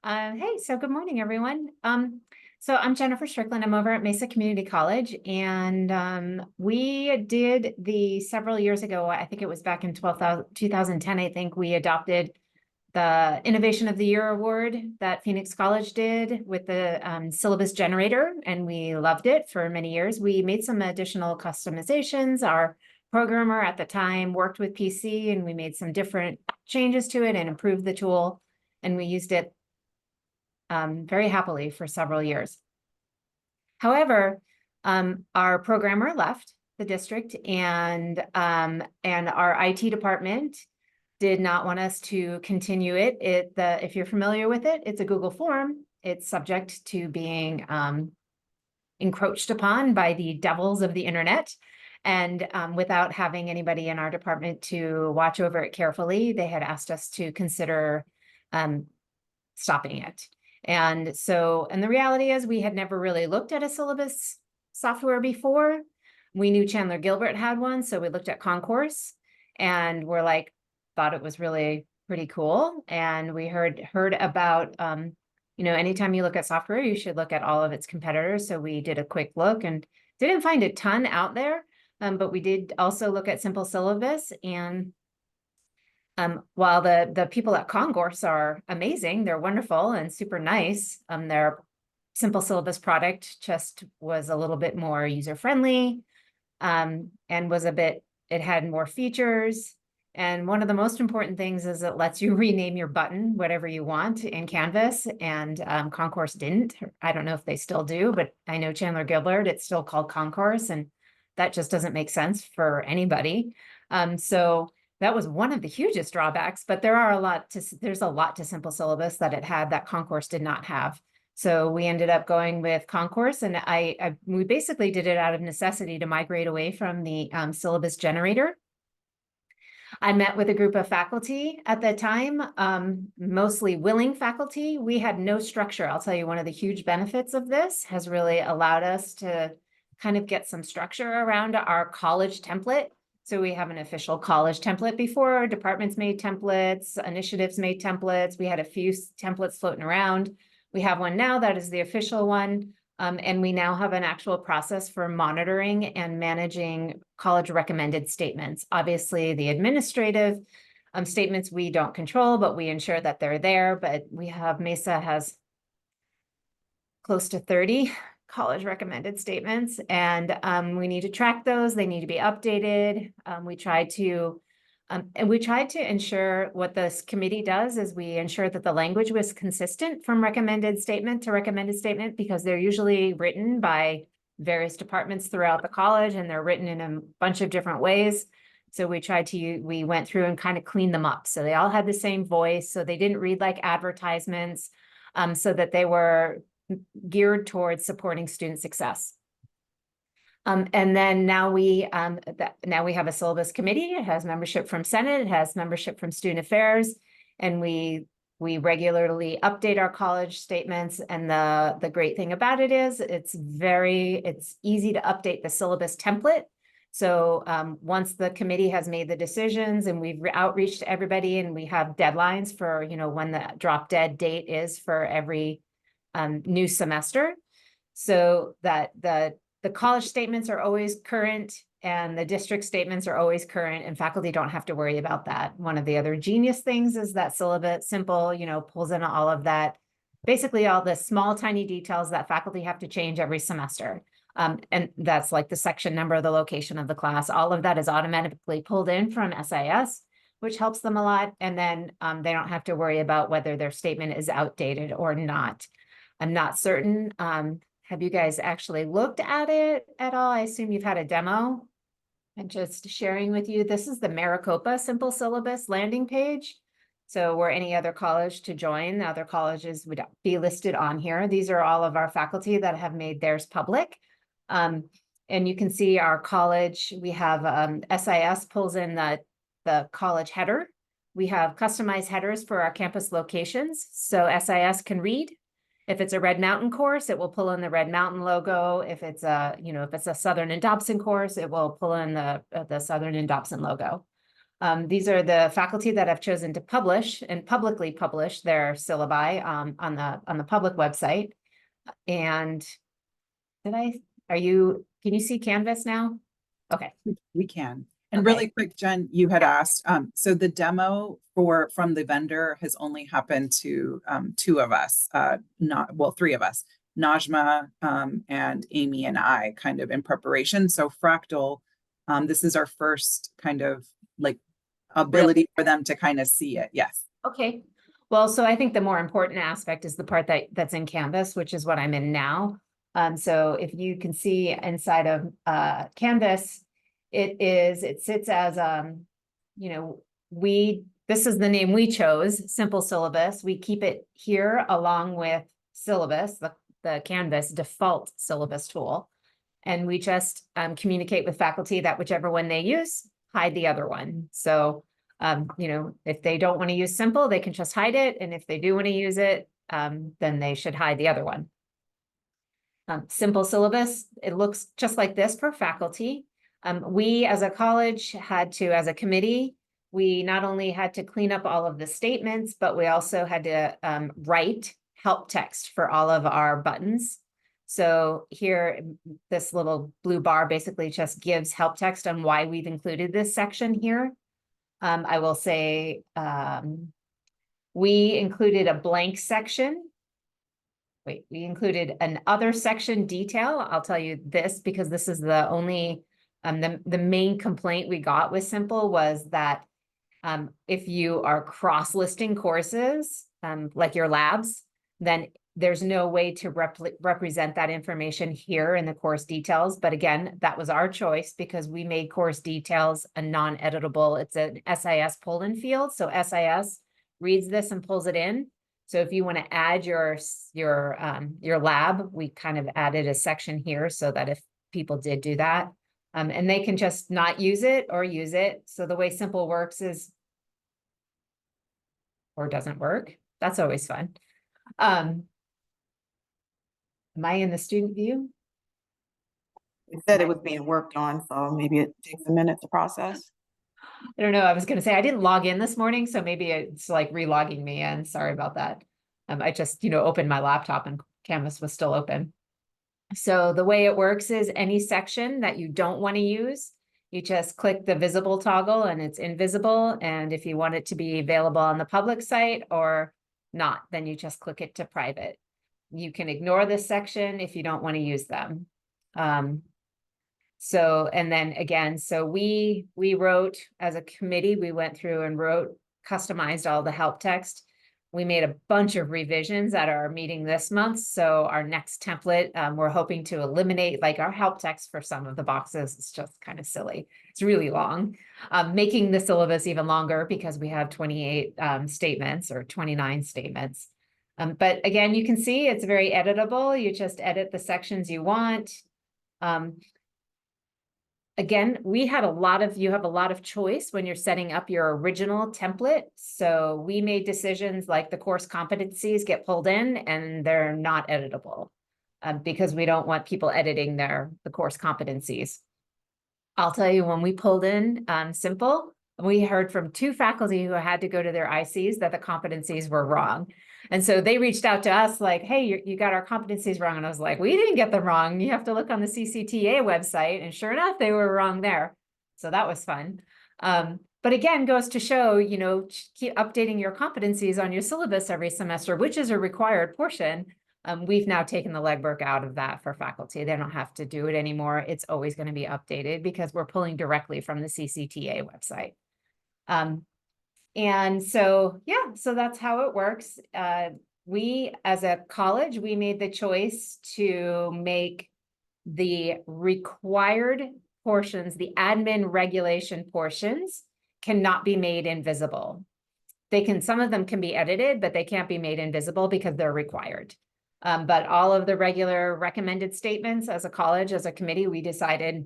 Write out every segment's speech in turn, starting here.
Hey, so good morning, everyone. So I'm Jennifer Strickland. I'm over at Mesa Community College, and we did several years ago, I think it was back in 2010, I think we adopted the Innovation of the Year Award that Phoenix College did with the syllabus generator, and we loved it for many years. We made some additional customizations. Our programmer at the time worked with PC, and we made some different changes to it and improved the tool, and we used it very happily for several years. However, our programmer left the district, and our IT department did not want us to continue it. If you're familiar with it, it's a Google form. It's subject to being encroached upon by the devils of the internet. And without having anybody in our department to watch over it carefully, they had asked us to consider stopping it. And the reality is we had never really looked at a syllabus software before. We knew Chandler Gilbert had one, so we looked at Concourse, and thought it was really pretty cool. And we heard about, anytime you look at software, you should look at all of its competitors. So we did a quick look and didn't find a ton out there, but we did also look at Simple Syllabus. And while the people at Concourse are amazing, they're wonderful and super nice, their Simple Syllabus product just was a little bit more user-friendly, and it had more features. And one of the most important things is it lets you rename your button, whatever you want in Canvas, and Concourse didn't. I don't know if they still do, but I know Chandler Gilbert, it's still called Concourse, and that just doesn't make sense for anybody. So that was one of the hugest drawbacks, but there's a lot to Simple Syllabus that it had that Concourse did not have. So we ended up going with Concourse, and we basically did it out of necessity to migrate away from the syllabus generator. I met with a group of faculty at the time, mostly willing faculty. We had no structure. I'll tell you, one of the huge benefits of this has really allowed us to kind of get some structure around our college template. So we have an official college template. Before, departments made templates, initiatives made templates. We had a few templates floating around. We have one now that is the official one. And we now have an actual process for monitoring and managing college recommended statements. Obviously, the administrative statements we don't control, but we ensure that they're there. But Mesa has close to 30 college recommended statements, and we need to track those. They need to be updated. We try to ensure, what this committee does is we ensure that the language was consistent from recommended statement to recommended statement, because they're usually written by various departments throughout the college, and they're written in a bunch of different ways. So we went through and kind of cleaned them up. So they all had the same voice. So they didn't read like advertisements, so that they were geared towards supporting student success. And then now we have a syllabus committee. It has membership from Senate, it has membership from Student Affairs, and we regularly update our college statements. And the great thing about it is it's easy to update the syllabus template. So once the committee has made the decisions and we've outreached to everybody, and we have deadlines for when the drop dead date is for every new semester, so that the college statements are always current and the district statements are always current, and faculty don't have to worry about that. One of the other genius things is that Syllabus Simple, pulls in all of that, basically all the small, tiny details that faculty have to change every semester. And that's like the section number, the location of the class, all of that is automatically pulled in from SIS, which helps them a lot. And then they don't have to worry about whether their statement is outdated or not. I'm not certain. Have you guys actually looked at it at all? I assume you've had a demo. And just sharing with you, this is the Maricopa Simple Syllabus landing page. So were any other college to join, the other colleges would be listed on here. These are all of our faculty that have made theirs public. And you can see our college, we have SIS pulls in the college header. We have customized headers for our campus locations. So SIS can read. If it's a Red Mountain course, it will pull in the Red Mountain logo. If it's a Southern and Dobson course, it will pull in the Southern and Dobson logo. These are the faculty that have chosen to publish and publicly publish their syllabi on the public website. And can you see Canvas now? Okay. We can. And Okay. really quick, Jen, you had asked, so the demo from the vendor has only happened to two of us, three of us, Najma and Amy and I, kind of in preparation. So FRACTL, this is our first kind of like ability for them to kind of see it. Yes. Okay. Well, so I think the more important aspect is the part that's in Canvas, which is what I'm in now. So if you can see inside of Canvas, it sits as this is the name we chose, Simple Syllabus. We keep it here along with Syllabus, the Canvas default syllabus tool. And we just communicate with faculty that whichever one they use, hide the other one. So if they don't want to use Simple, they can just hide it. And if they do want to use it, then they should hide the other one. Simple Syllabus, it looks just like this for faculty. We as a college as a committee, we not only had to clean up all of the statements, but we also had to write help text for all of our buttons. So here, this little blue bar basically just gives help text on why we've included this section here. I will say we included a blank section. We included an other section detail. I'll tell you this because this is the only, the main complaint we got with Simple was that if you are cross-listing courses, like your labs, then there's no way to represent that information here in the course details. But again, that was our choice because we made course details a non-editable. It's an SIS pull-in field. So SIS reads this and pulls it in. So if you want to add your lab, we kind of added a section here so that if people did do that, and they can just not use it or use it. So the way Simple works is, or doesn't work. That's always fun. Am I in the student view? It said it was being worked on, so maybe it takes a minute to process. I don't know. I was going to say I didn't log in this morning, so maybe it's like re-logging me in. Sorry about that. I just, opened my laptop and Canvas was still open. So the way it works is any section that you don't want to use, you just click the visible toggle and it's invisible. And if you want it to be available on the public site or not, then you just click it to private. You can ignore this section if you don't want to use them. So, and then again, so we wrote as a committee, we went through and customized all the help text. We made a bunch of revisions at our meeting this month. So our next template, we're hoping to eliminate like our help text for some of the boxes. It's just kind of silly. It's really long, making the syllabus even longer because we have 28 statements or 29 statements. But again, you can see it's very editable. You just edit the sections you want. Again, you have a lot of choice when you're setting up your original template. So we made decisions like the course competencies get pulled in and they're not editable because we don't want people editing the course competencies. I'll tell you, when we pulled in Simple, we heard from 2 faculty who had to go to their ICs that the competencies were wrong. And so they reached out to us like, hey, you got our competencies wrong. And I was like, we didn't get them wrong. You have to look on the CCTA website. And sure enough, they were wrong there. So that was fun. But again, goes to show, keep updating your competencies on your syllabus every semester, which is a required portion. We've now taken the legwork out of that for faculty. They don't have to do it anymore. It's always going to be updated because we're pulling directly from the CCTA website. And so, yeah, so that's how it works. We, as a college, we made the choice to make the required portions, the admin regulation portions, cannot be made invisible. Some of them can be edited, but they can't be made invisible because they're required. But all of the regular recommended statements as a college, as a committee, we decided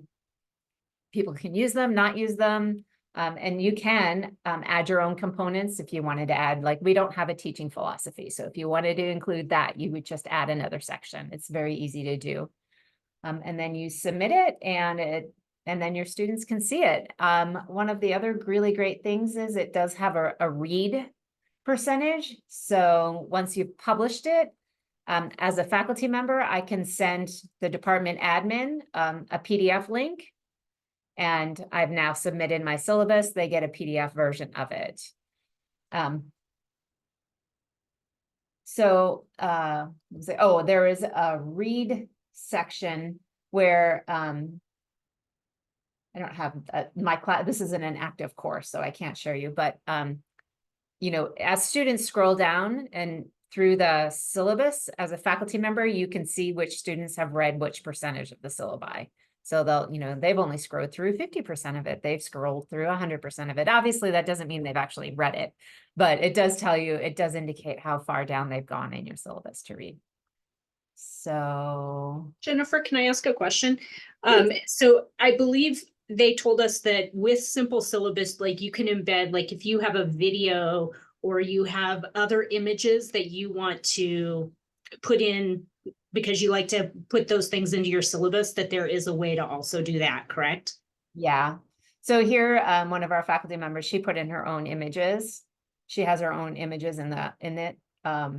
people can use them, not use them. And you can add your own components if you wanted to add, like we don't have a teaching philosophy. So if you wanted to include that, you would just add another section. It's very easy to do. And then you submit it and and then your students can see it. One of the other really great things is it does have a read percentage. So once you've published it, as a faculty member, I can send the department admin a PDF link. And I've now submitted my syllabus. They get a PDF version of it. There is a read section where I don't have my class. This isn't an active course, so I can't show you. But you know, as students scroll down and through the syllabus, as a faculty member, you can see which students have read which percentage of the syllabi. So they'll, you know, they've only scrolled through 50% of it. They've scrolled through 100% of it. Obviously, that doesn't mean they've actually read it, but it does tell you, it does indicate how far down they've gone in your syllabus to read. So Jennifer, can I ask a question? So I believe they told us that with simple syllabus, like you can embed, like if you have a video or you have other images that you want to put in because you like to put those things into your syllabus, that there is a way to also do that, correct? yeah. So here, one of our faculty members, she put in her own images. She has her own images in it. I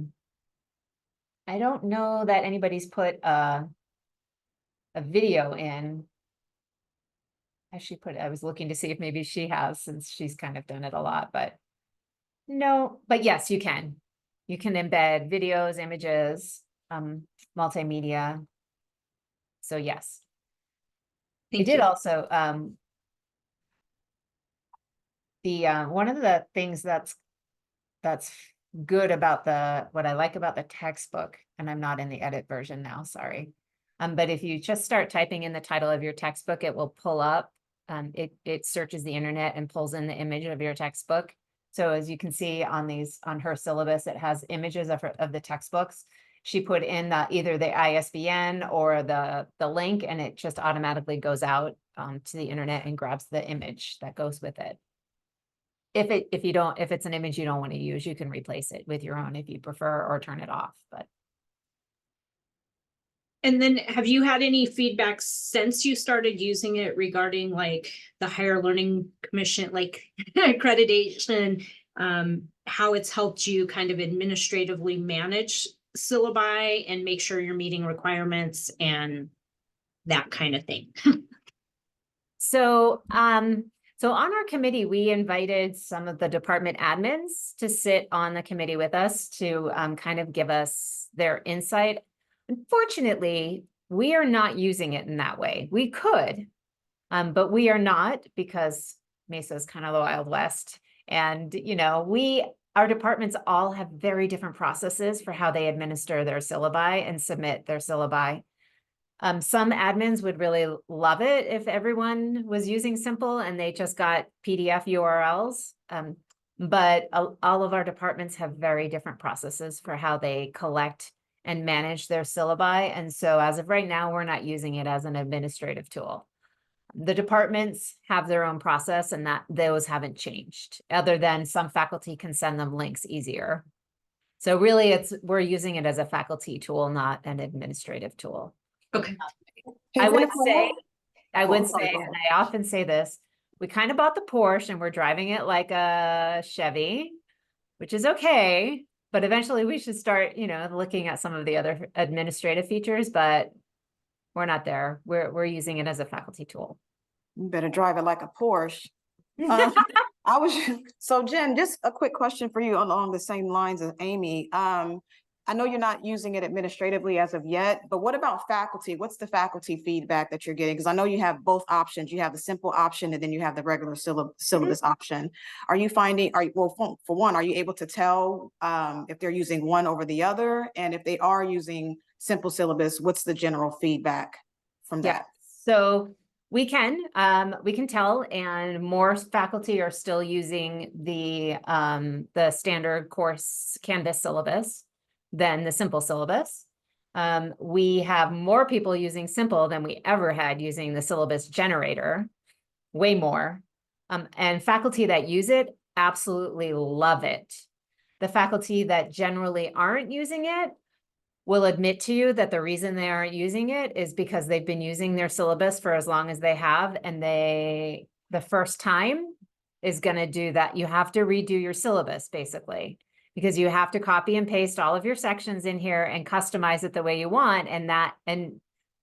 don't know that anybody's put a video in. I was looking to see if maybe she has, since she's kind of done it a lot, but no, but yes, you can. You can embed videos, images, multimedia. So yes. Thank We did you. also, one of the things that's good about what I like about the textbook, and I'm not in the edit version now, sorry. But if you just start typing in the title of your textbook, it will pull up. It searches the internet and pulls in the image of your textbook. So as you can see on her syllabus, it has images of the textbooks. She put in either the ISBN or the link, and it just automatically goes out to the internet and grabs the image that goes with it. If it's an image you don't want to use, you can replace it with your own if you prefer, or turn it off. But And then have you had any feedback since you started using it regarding like the Higher Learning Commission, like accreditation, how it's helped you kind of administratively manage syllabi and make sure you're meeting requirements and that kind of thing? so on our committee, we invited some of the department admins to sit on the committee with us to kind of give us their insight. Unfortunately, we are not using it in that way. We could, but we are not, because Mesa is kind of the Wild West. And, you know, our departments all have very different processes for how they administer their syllabi and submit their syllabi. Some admins would really love it if everyone was using Simple and they just got PDF URLs. But all of our departments have very different processes for how they collect and manage their syllabi. And so as of right now, we're not using it as an administrative tool. The departments have their own process, and those haven't changed, other than some faculty can send them links easier. So really we're using it as a faculty tool, not an administrative tool. Okay. I would say, Oh, and sorry, go I ahead. often say this, we kind of bought the Porsche and we're driving it like a Chevy, which is okay. But eventually we should start, you know, looking at some of the other administrative features, but we're not there. We're using it as a faculty tool. You better drive it like a Porsche. So Jen, just a quick question for you along the same lines as Amy. I know you're not using it administratively as of yet, but what about faculty? What's the faculty feedback that you're getting? Because I know you have both options. You have the simple option and then you have the regular syllabus option. Are you finding, for one, are you able to tell if they're using one over the other? And if they are using simple syllabus, what's the general feedback from that? So we can tell, and more faculty are still using the standard course Canvas syllabus than the simple syllabus. We have more people using simple than we ever had using the syllabus generator, way more. And faculty that use it absolutely love it. The faculty that generally aren't using it will admit to you that the reason they aren't using it is because they've been using their syllabus for as long as they have, and the first time is going to do that. You have to redo your syllabus basically, because you have to copy and paste all of your sections in here and customize it the way you want. And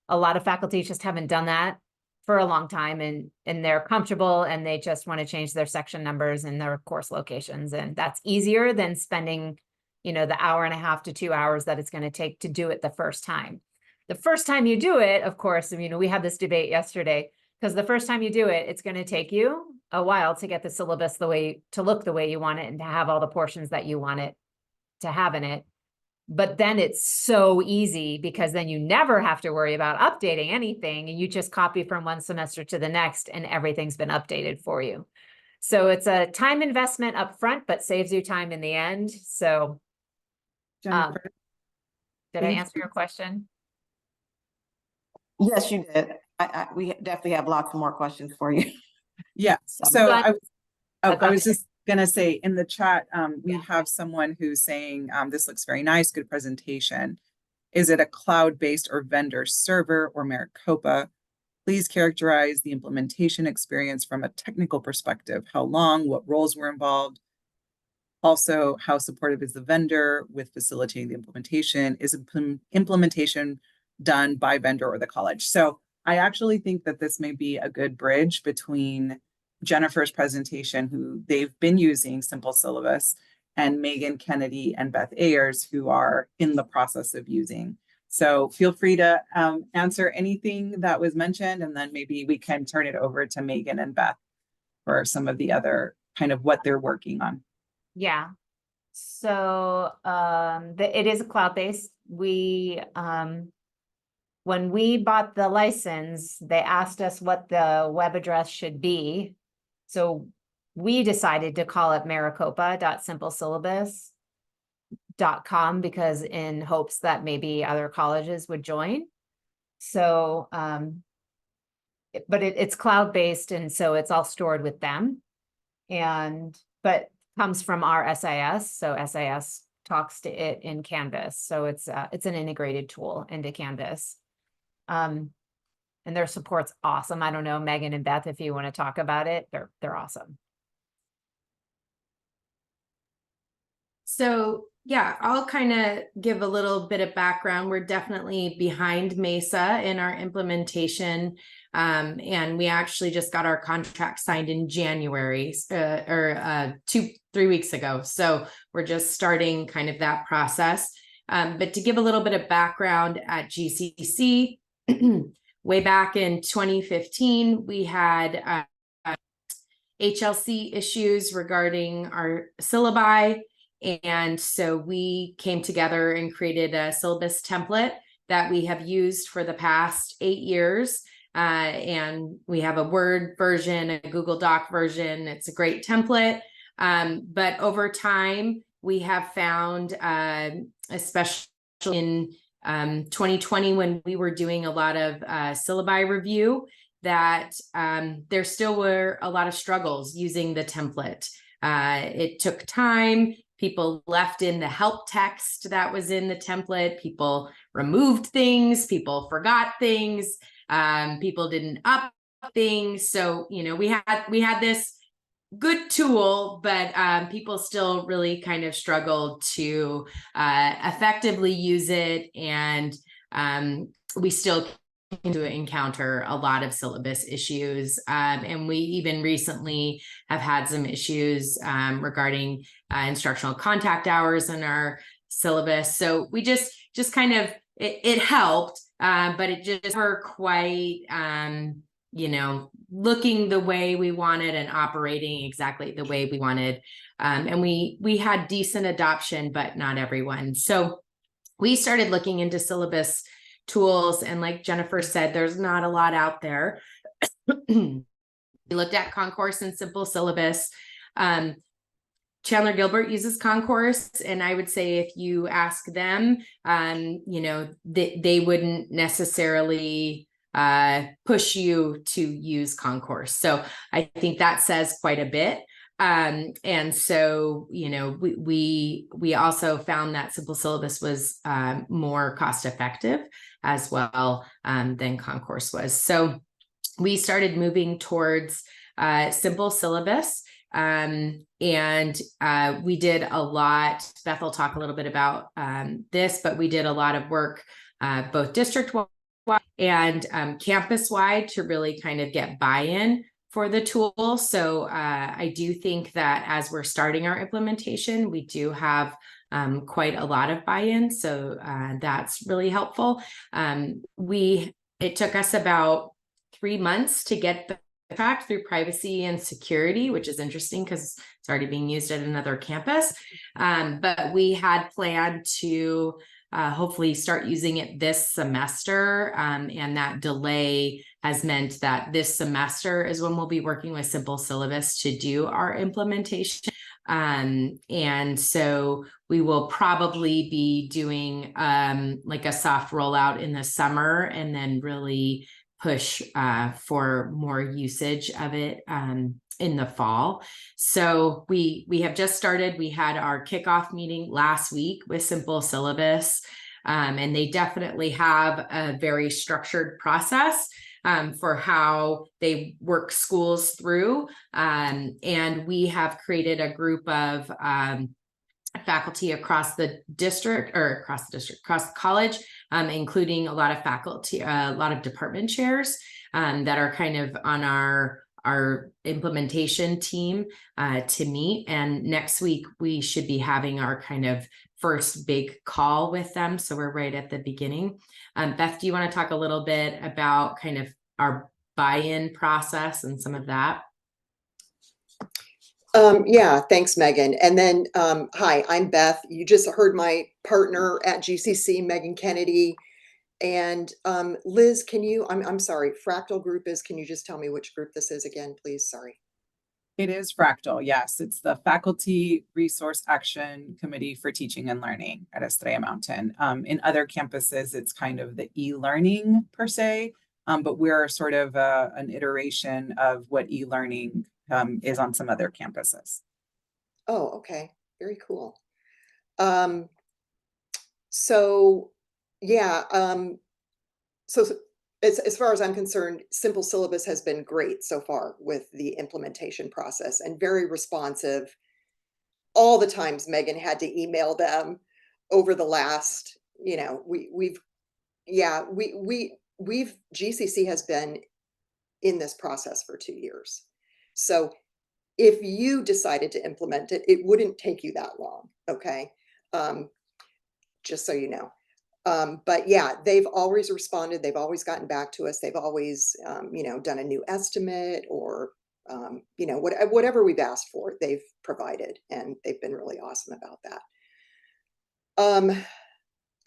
a lot of faculty just haven't done that for a long time, and they're comfortable and they just want to change their section numbers and their course locations. And that's easier than spending, you know, the hour and a half to 2 hours that it's going to take to do it the first time. The first time you do it, of course, you know, we had this debate yesterday, because the first time you do it, it's going to take you a while to get the syllabus to look the way you want it and to have all the portions that you want it to have in it. But then it's so easy, because then you never have to worry about updating anything, and you just copy from one semester to the next and everything's been updated for you. So it's a time investment up front, but saves you time in the end. So Jennifer, did I answer your question? Yes, you did. We definitely have lots more questions for you. yeah, So- so Go ahead. I was just gonna say in the chat, we have someone who's saying, this looks very nice, good presentation. Is it a cloud-based or vendor server or Maricopa? Please characterize the implementation experience from a technical perspective. How long, what roles were involved? Also, how supportive is the vendor with facilitating the implementation? Is implementation done by vendor or the college? So I actually think that this may be a good bridge between Jennifer's presentation, who they've been using Simple Syllabus, and Megan Kennedy and Beth Ayers, who are in the process of using. So feel free to answer anything that was mentioned, and then maybe we can turn it over to Megan and Beth for some of the other kind of what they're working on. Yeah. So it is a cloud-based. When we bought the license, they asked us what the web address should be. So we decided to call it maricopa.simplesyllabus.com, because in hopes that maybe other colleges would join. So but it's cloud-based, and so it's all stored with them, but comes from our SIS. So SIS talks to it in Canvas. So it's an integrated tool into Canvas. And their support's awesome. I don't know, Megan and Beth, if you want to talk about it, they're awesome. So yeah, I'll kind of give a little bit of background. We're definitely behind Mesa in our implementation. And we actually just got our contract signed in January, 2-3 weeks ago. So we're just starting kind of that process. But to give a little bit of background at GCC, way back in 2015, we had HLC issues regarding our syllabi. And so we came together and created a syllabus template that we have used for the past 8 years. And we have a Word version, a Google Doc version. It's a great template. But over time, we have found, especially in 2020, when we were doing a lot of syllabi review, that there still were a lot of struggles using the template. It took time. People left in the help text that was in the template. People removed things. People forgot things. People didn't up things. So, you know, we had this good tool, but people still really kind of struggled to effectively use it. And we still to encounter a lot of syllabus issues. And we even recently have had some issues regarding instructional contact hours in our syllabus. So we just kind of, it helped, but it just were quite, you know, looking the way we wanted and operating exactly the way we wanted. And we had decent adoption, but not everyone. So we started looking into syllabus tools. And like Jennifer said, there's not a lot out there. We looked at Concourse and Simple Syllabus. Chandler Gilbert uses Concourse. And I would say if you ask them, you know, they wouldn't necessarily push you to use Concourse. So I think that says quite a bit. And so, you know, we also found that simple syllabus was more cost effective as well than Concourse was. So we started moving towards simple syllabus. And we did a lot. Beth will talk a little bit about this, but we did a lot of work both district-wide and campus-wide to really kind of get buy-in for the tool. So I do think that as we're starting our implementation, we do have quite a lot of buy-in. So that's really helpful. It took us about 3 months to get the contract through privacy and security, which is interesting because it's already being used at another campus. But we had planned to hopefully start using it this semester. And that delay has meant that this semester is when we'll be working with simple syllabus to do our implementation. And so we will probably be doing like a soft rollout in the summer and then really push for more usage of it in the fall. So we have just started. We had our kickoff meeting last week with simple syllabus, and they definitely have a very structured process for how they work schools through. And we have created a group of faculty across the district or across the college, including a lot of faculty, a lot of department chairs that are kind of on our implementation team to meet. And next week we should be having our kind of first big call with them. So we're right at the beginning. Beth, do you want to talk a little bit about kind of our buy-in process and some of that? Yeah, thanks, Megan. And then, hi, I'm Beth. You just heard my partner at GCC, Megan Kennedy. And Liz, can you, I'm sorry, FRACTL group is, can you just tell me which group this is again, please? Sorry. It is FRACTL, yes. It's the Faculty Resource Action Committee for Teaching and Learning at Estrella Mountain. In other campuses, it's kind of the e-learning per se, but we're sort of an iteration of what e-learning is on some other campuses. Oh, okay. Very cool. So yeah, so as far as I'm concerned, simple syllabus has been great so far with the implementation process and very responsive. All the times Megan had to email them over the last, you know, we've GCC has been in this process for 2 years. So if you decided to implement it, it wouldn't take you that long. Okay. Just so you know. But yeah, they've always responded. They've always gotten back to us. They've always, you know, done a new estimate or, you know, whatever we've asked for, they've provided, and they've been really awesome about that.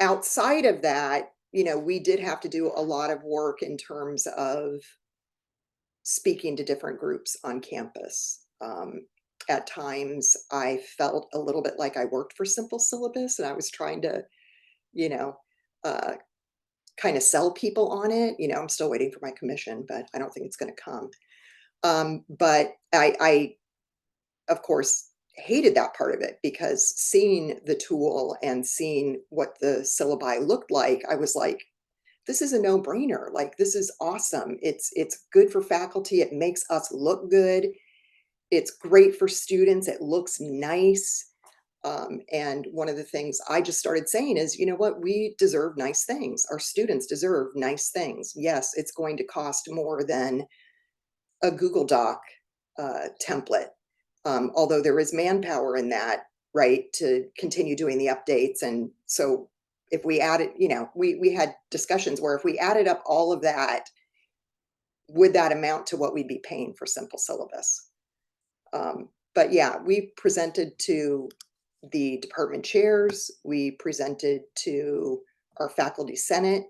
Outside of that, you know, we did have to do a lot of work in terms of speaking to different groups on campus. At times I felt a little bit like I worked for simple syllabus and I was trying to, you know, kind of sell people on it. You know, I'm still waiting for my commission, but I don't think it's going to come. But I, of course, hated that part of it because seeing the tool and seeing what the syllabi looked like, I was like, this is a no-brainer. Like, this is awesome. It's good for faculty. It makes us look good. It's great for students. It looks nice. And one of the things I just started saying is, you know what, we deserve nice things. Our students deserve nice things. Yes, it's going to cost more than a Google Doc template. Although there is manpower in that, right, to continue doing the updates. And so if we added, you know, we had discussions where if we added up all of that, would that amount to what we'd be paying for simple syllabus? But yeah, we presented to the department chairs, we presented to our faculty senate,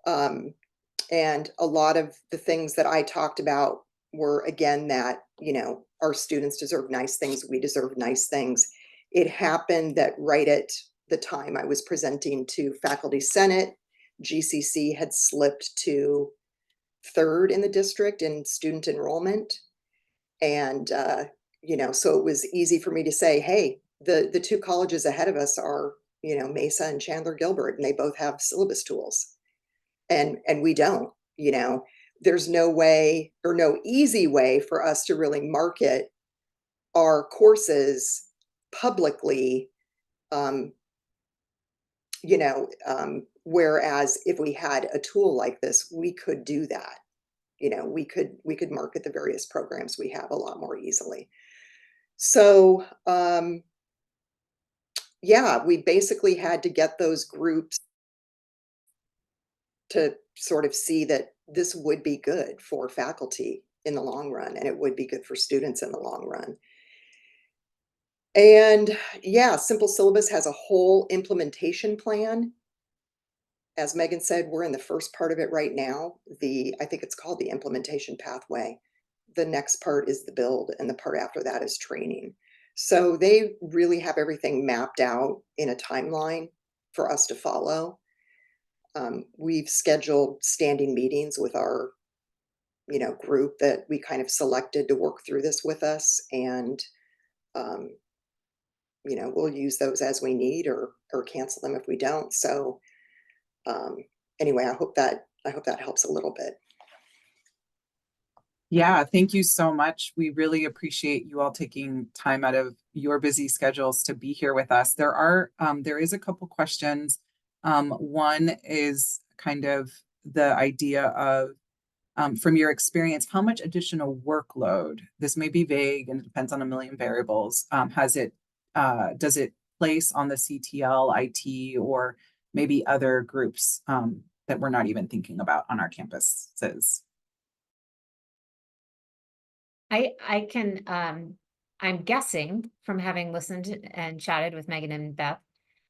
and a lot of the things that I talked about were, again, that, you know, our students deserve nice things, we deserve nice things. It happened that right at the time I was presenting to faculty senate, GCC had slipped to 3rd in the district in student enrollment. And you know, so it was easy for me to say, hey, the two colleges ahead of us are, you know, Mesa and Chandler Gilbert, and they both have syllabus tools. And we don't, you know, there's no way or no easy way for us to really market our courses publicly, you know, whereas if we had a tool like this, we could do that. You know, we could market the various programs we have a lot more easily. So, yeah, we basically had to get those groups to sort of see that this would be good for faculty in the long run, and it would be good for students in the long run. And yeah, Simple Syllabus has a whole implementation plan. As Megan said, we're in the first part of it right now. I think it's called the implementation pathway. The next part is the build, and the part after that is training. So they really have everything mapped out in a timeline for us to follow. We've scheduled standing meetings with our, you know, group that we kind of selected to work through this with us, and you know, we'll use those as we need, or cancel them if we don't. So anyway, I hope that helps a little bit. Yeah, thank you so much. We really appreciate you all taking time out of your busy schedules to be here with us. There is a couple questions. One is kind of the idea of, from your experience, how much additional workload, this may be vague and it depends on a million variables, does it place on the CTL, IT, or maybe other groups that we're not even thinking about on our campuses? I can, I'm guessing from having listened and chatted with Megan and Beth,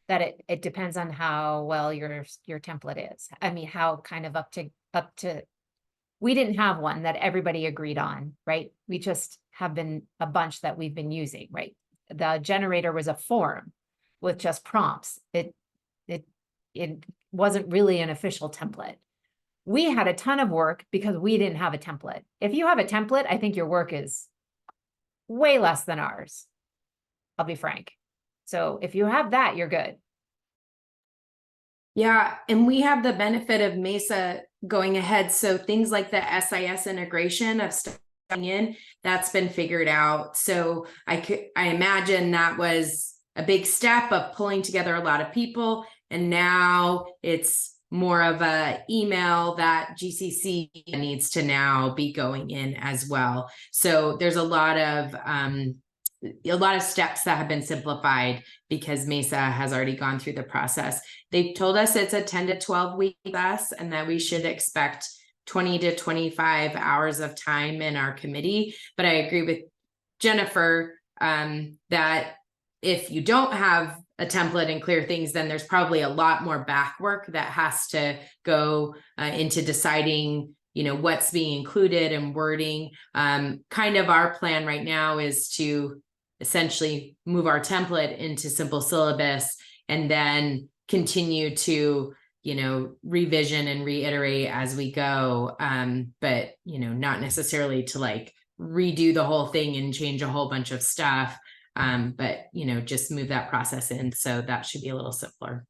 that it depends on how well your template is. I mean, how kind of up to, we didn't have one that everybody agreed on, right? We just have been a bunch that we've been using, right? The generator was a form with just prompts. It wasn't really an official template. We had a ton of work because we didn't have a template. If you have a template, I think your work is way less than ours. I'll be frank. So if you have that, you're good. Yeah, and we have the benefit of Mesa going ahead. So things like the SIS integration of stepping in, that's been figured out. So I imagine that was a big step of pulling together a lot of people. And now it's more of a email that GCC needs to now be going in as well. So there's a lot of steps that have been simplified because Mesa has already gone through the process. They've told us it's a 10 to 12 week class, and that we should expect 20 to 25 hours of time in our committee. But I agree with Jennifer that if you don't have a template and clear things, then there's probably a lot more back work that has to go into deciding, you know, what's being included and wording. Kind of our plan right now is to essentially move our template into Simple Syllabus and then continue to, you know, revision and reiterate as we go. But, you know, not necessarily to like redo the whole thing and change a whole bunch of stuff. But, you know, just move that process in. So that should be a little simpler.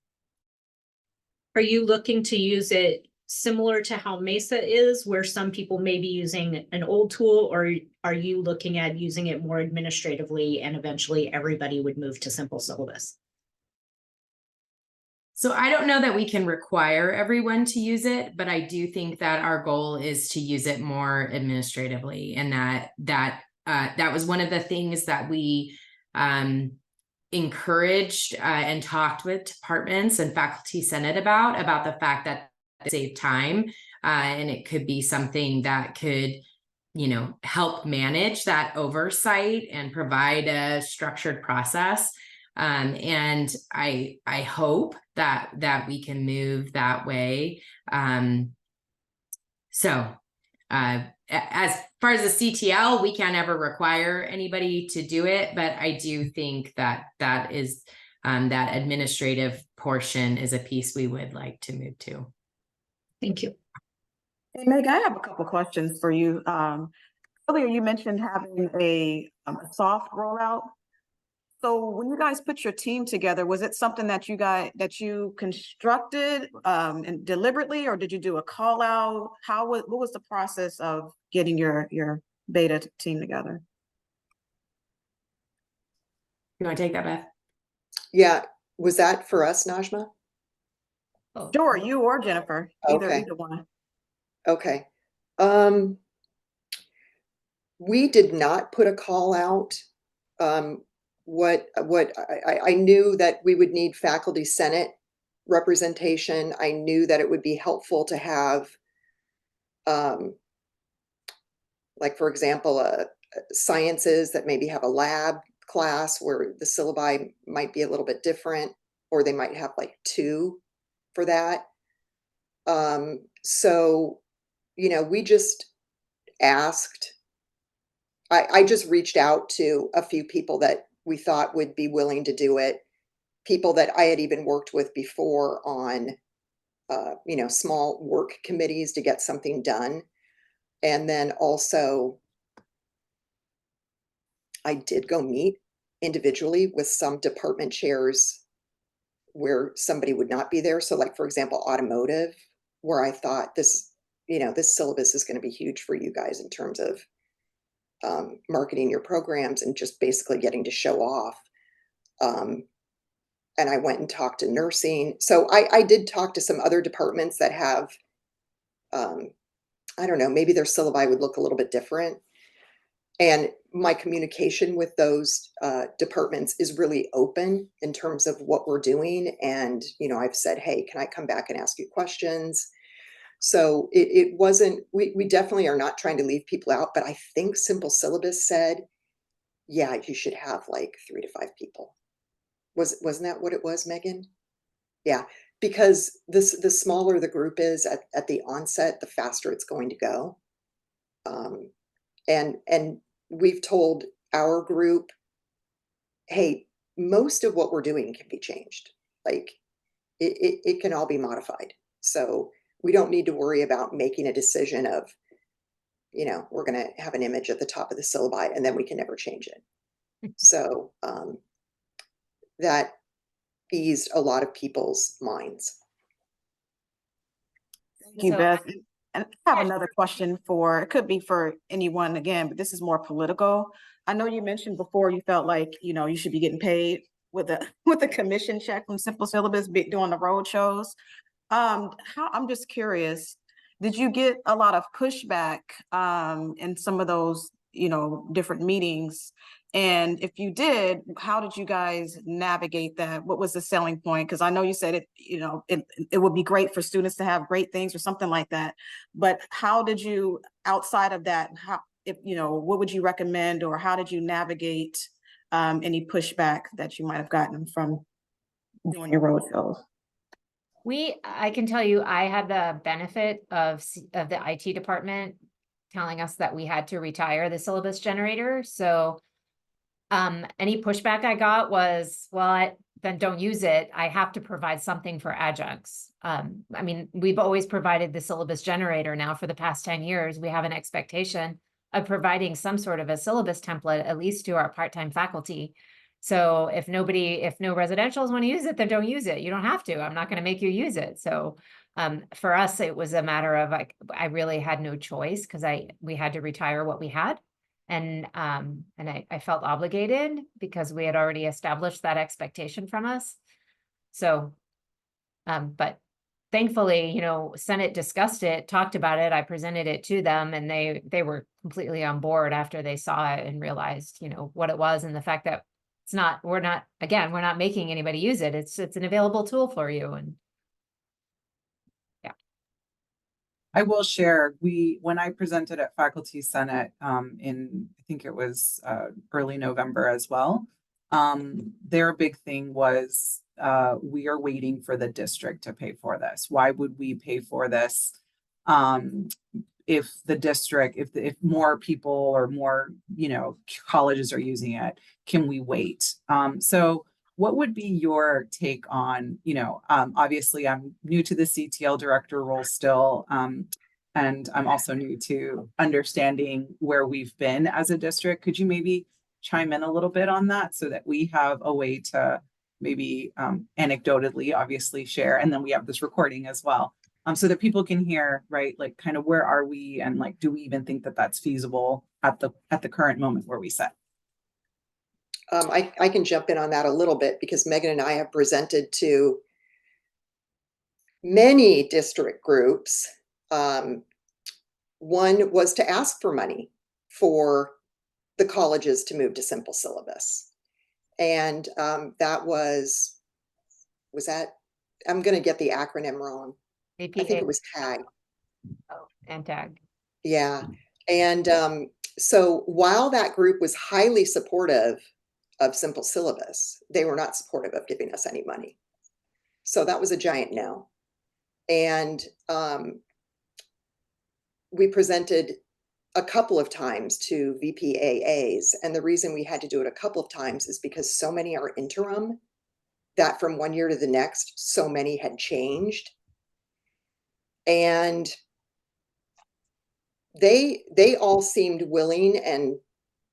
Are you looking to use it similar to how Mesa is, where some people may be using an old tool, or are you looking at using it more administratively and eventually everybody would move to Simple Syllabus? So I don't know that we can require everyone to use it, but I do think that our goal is to use it more administratively, and that was one of the things that we encouraged and talked with departments and faculty senate about the fact that it saved time, and it could be something that could, you know, help manage that oversight and provide a structured process. And I hope that we can move that way. As far as the CTL, we can't ever require anybody to do it, but I do think that that administrative portion is a piece we would like to move to. Thank you. Hey, Meg, I have a couple questions for you. Earlier, you mentioned having a soft rollout. So when you guys put your team together, was it something that you constructed and deliberately, or did you do a call out? What was the process of getting your beta team together? You want to take that, Beth? Yeah, was that for us, Najma? Oh, Sure, you or Jennifer, Okay. either one. Okay. We did not put a call out. I knew that we would need faculty senate representation. I knew that it would be helpful to have, like, for example, sciences that maybe have a lab class where the syllabi might be a little bit different, or they might have like 2 for that. So, we just asked, I just reached out to a few people that we thought would be willing to do it, people that I had even worked with before on, small work committees to get something done. And then also, I did go meet individually with some department chairs where somebody would not be there. So like, for example, automotive, where I thought this syllabus is going to be huge for you guys in terms of marketing your programs and just basically getting to show off. And I went and talked to nursing. So I did talk to some other departments that have, I don't know, maybe their syllabi would look a little bit different. And my communication with those departments is really open in terms of what we're doing. And, I've said, hey, can I come back and ask you questions? So it wasn't, we definitely are not trying to leave people out, but I think Simple Syllabus said, yeah, you should have like 3 to 5 people. Wasn't that what it was, Megan? Yeah, because the smaller the group is at the onset, the faster it's going to go. And we've told our group, hey, most of what we're doing can be changed. Like it can all be modified. So we don't need to worry about making a decision of, we're going to have an image at the top of the syllabi and then we can never change it. So that eased a lot of people's minds. Thank you, So Beth. And I have another question it could be for anyone again, but this is more political. I know you mentioned before you felt like, you should be getting paid with a commission check from Simple Syllabus doing the road shows. I'm just curious, did you get a lot of pushback in some of those, different meetings? And if you did, how did you guys navigate that? What was the selling point? Because I know you said it would be great for students to have great things or something like that. But how did you, outside of that, what would you recommend, or how did you navigate any pushback that you might have gotten from doing your road shows? I can tell you, I had the benefit of the IT department telling us that we had to retire the syllabus generator. So any pushback I got was, well, then don't use it. I have to provide something for adjuncts. I mean, we've always provided the syllabus generator now for the past 10 years. We have an expectation of providing some sort of a syllabus template, at least to our part-time faculty. So if no residentials want to use it, then don't use it. You don't have to. I'm not going to make you use it. So for us, it was a matter of I really had no choice because we had to retire what we had. And I felt obligated because we had already established that expectation from us. So, but thankfully, Senate discussed it, talked about it. I presented it to them and they were completely on board after they saw it and realized, what it was, and the fact that we're not making anybody use it. It's an available tool for you. And I will share, when I presented at Faculty Senate in, I think it was early November as well, their big thing was, we are waiting for the district to pay for this. Why would we pay for this if the district, if more people or more, colleges are using it, can we wait? So what would be your take on, obviously I'm new to the CTL director role still. and I'm also new to understanding where we've been as a district. Could you maybe chime in a little bit on that so that we have a way to maybe anecdotally, obviously, share, and then we have this recording as well, so that people can hear, right, like kind of where are we, and like, do we even think that that's feasible at the current moment where we sit? I can jump in on that a little bit because Megan and I have presented to many district groups. One was to ask for money for the colleges to move to simple syllabus. And that was that, I'm going to get the acronym wrong. I think it was TAG. Oh, and tag. Yeah. And so while that group was highly supportive of simple syllabus, they were not supportive of giving us any money. So that was a giant no. And we presented a couple of times to VPAAs. And the reason we had to do it a couple of times is because so many are interim that from one year to the next, so many had changed. And they all seemed willing and,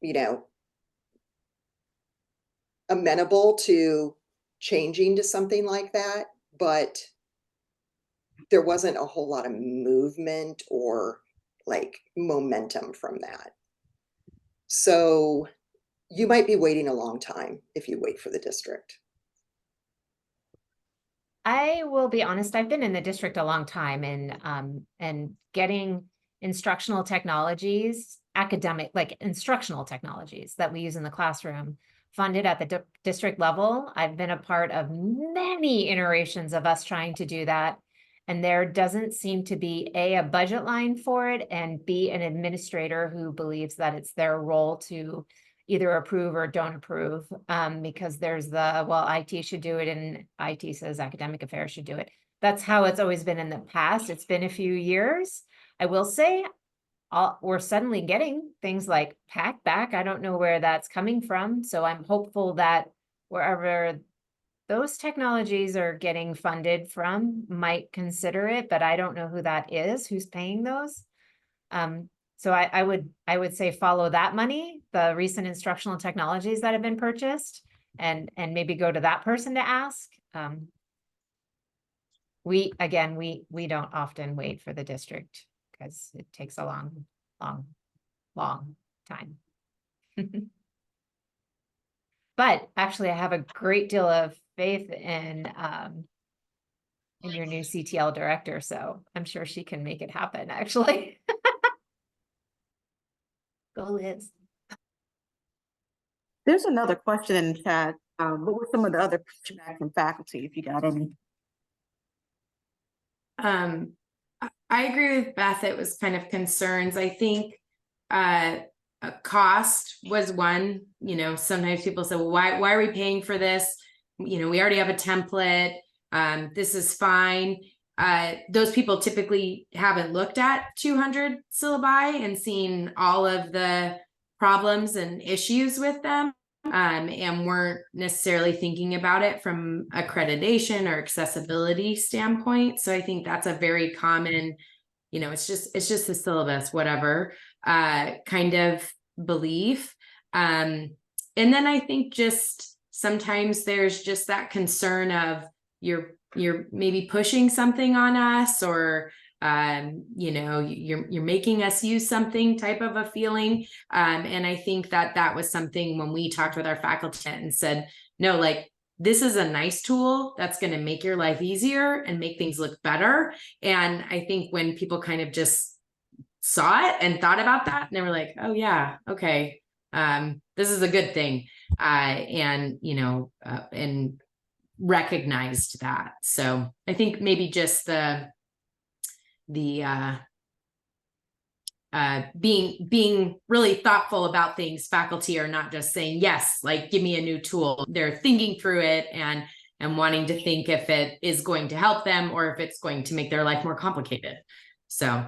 you know, amenable to changing to something like that, but there wasn't a whole lot of movement or like momentum from that. So you might be waiting a long time if you wait for the district. I will be honest, I've been in the district a long time, and getting instructional technologies, like instructional technologies that we use in the classroom funded at the district level. I've been a part of many iterations of us trying to do that. And there doesn't seem to be a budget line for it, and B, an administrator who believes that it's their role to either approve or don't approve, because there's well, IT should do it and IT says academic affairs should do it. That's how it's always been in the past. It's been a few years. I will say we're suddenly getting things like PAC back. I don't know where that's coming from. So I'm hopeful that wherever those technologies are getting funded from might consider it, but I don't know who that is, who's paying those. So I would say follow that money, the recent instructional technologies that have been purchased, and maybe go to that person to ask. We don't often wait for the district because it takes a long time. But actually, I have a great deal of faith in your new CTL director, so I'm sure she can make it happen, actually. Go Liz. There's another question in the chat. What were some of the other pushback from faculty, if you got any? I agree with Beth. It was kind of concerns. I think a cost was one. You know, sometimes people say, well, why are we paying for this? You know, we already have a template. This is fine. Those people typically haven't looked at 200 syllabi and seen all of the problems and issues with them, and weren't necessarily thinking about it from accreditation or accessibility standpoint. So I think that's a very common, you know, it's just the syllabus, whatever, kind of belief. And then I think just sometimes there's just that concern of you're maybe pushing something on us, or you know, you're making us use something type of a feeling. And I think that was something when we talked with our faculty and said, no, like, this is a nice tool that's going to make your life easier and make things look better. And I think when people kind of just saw it and thought about that, and they were like, oh yeah, okay, this is a good thing. And, you know, and recognized that. So I think maybe just the being really thoughtful about things. Faculty are not just saying, yes, like, give me a new tool. They're thinking through it and wanting to think if it is going to help them or if it's going to make their life more complicated. So,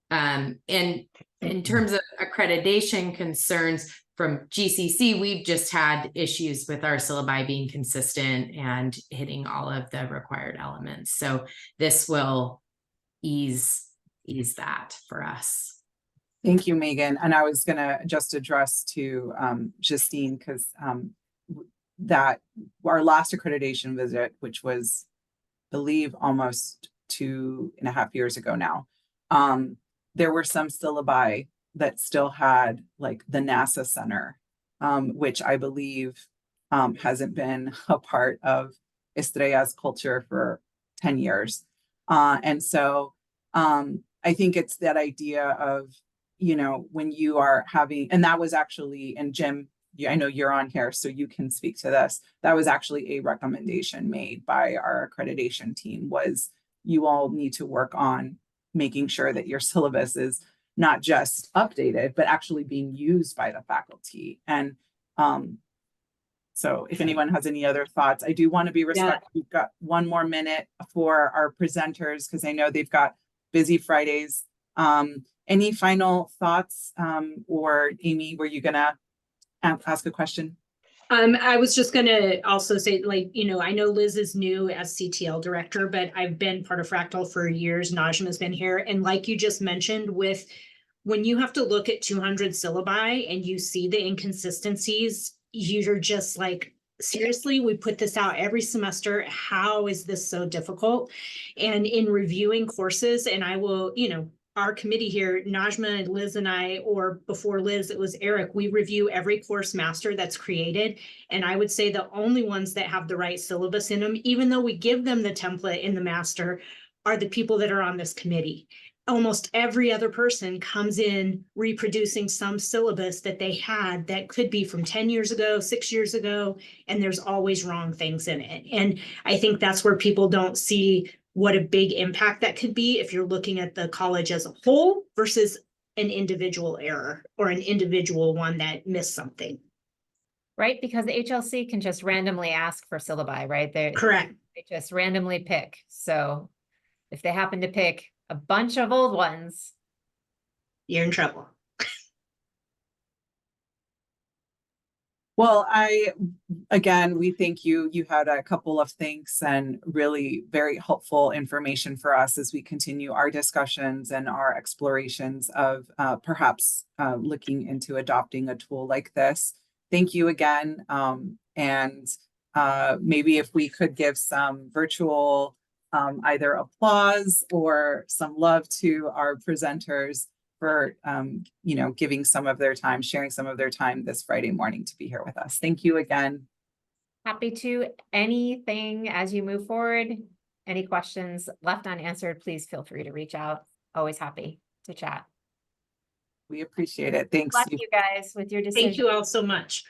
and in terms of accreditation concerns from GCC, we've just had issues with our syllabi being consistent and hitting all of the required elements. So this will ease ease that for us. Thank you, Megan. And I was gonna just address to Justine, because that our last accreditation visit, which was, I believe, almost 2.5 years ago now, there were some syllabi that still had like the NASA Center, which I believe hasn't been a part of Estrella's culture for 10 years. And so I think it's that idea of, you know, when you are having, and that was actually, and Jim, I know you're on here, so you can speak to this. That was actually a recommendation made by our accreditation team, was you all need to work on making sure that your syllabus is not just updated, but actually being used by the faculty. And so if anyone has any other thoughts, I do want to be respectful. We've got 1 more minute for our presenters, because I know they've got busy Fridays. Any final thoughts? Or Amy, were you gonna ask a question? I was just gonna also say, like, you know, I know Liz is new as CTL director, but I've been part of FRACTL for years. Najma has been here. And like you just mentioned, when you have to look at 200 syllabi and you see the inconsistencies, you're just like, seriously, we put this out every semester. How is this so difficult? And in reviewing courses, and I will, you know, our committee here, Najma, Liz, and I, or before Liz, it was Eric, we review every course master that's created. And I would say the only ones that have the right syllabus in them, even though we give them the template in the master, are the people that are on this committee. Almost every other person comes in reproducing some syllabus that they had that could be from 10 years ago, 6 years ago, and there's always wrong things in it. And I think that's where people don't see what a big impact that could be if you're looking at the college as a whole versus an individual error or an individual one that missed something. Right, because the HLC can just randomly ask for syllabi, right? Correct. They just randomly pick. So if they happen to pick a bunch of old ones, You're in trouble. Well, again, we thank you. You had a couple of thanks and really very helpful information for us as we continue our discussions and our explorations of perhaps looking into adopting a tool like this. Thank you again. And maybe if we could give some virtual either applause or some love to our presenters for you know, giving some of their time, sharing some of their time this Friday morning to be here with us. Thank you again. happy to. Anything as you move forward, any questions left unanswered, please feel free to reach out. Always happy to chat. We appreciate it. Thanks. Good luck, you guys, with your decision. Thank you all so much.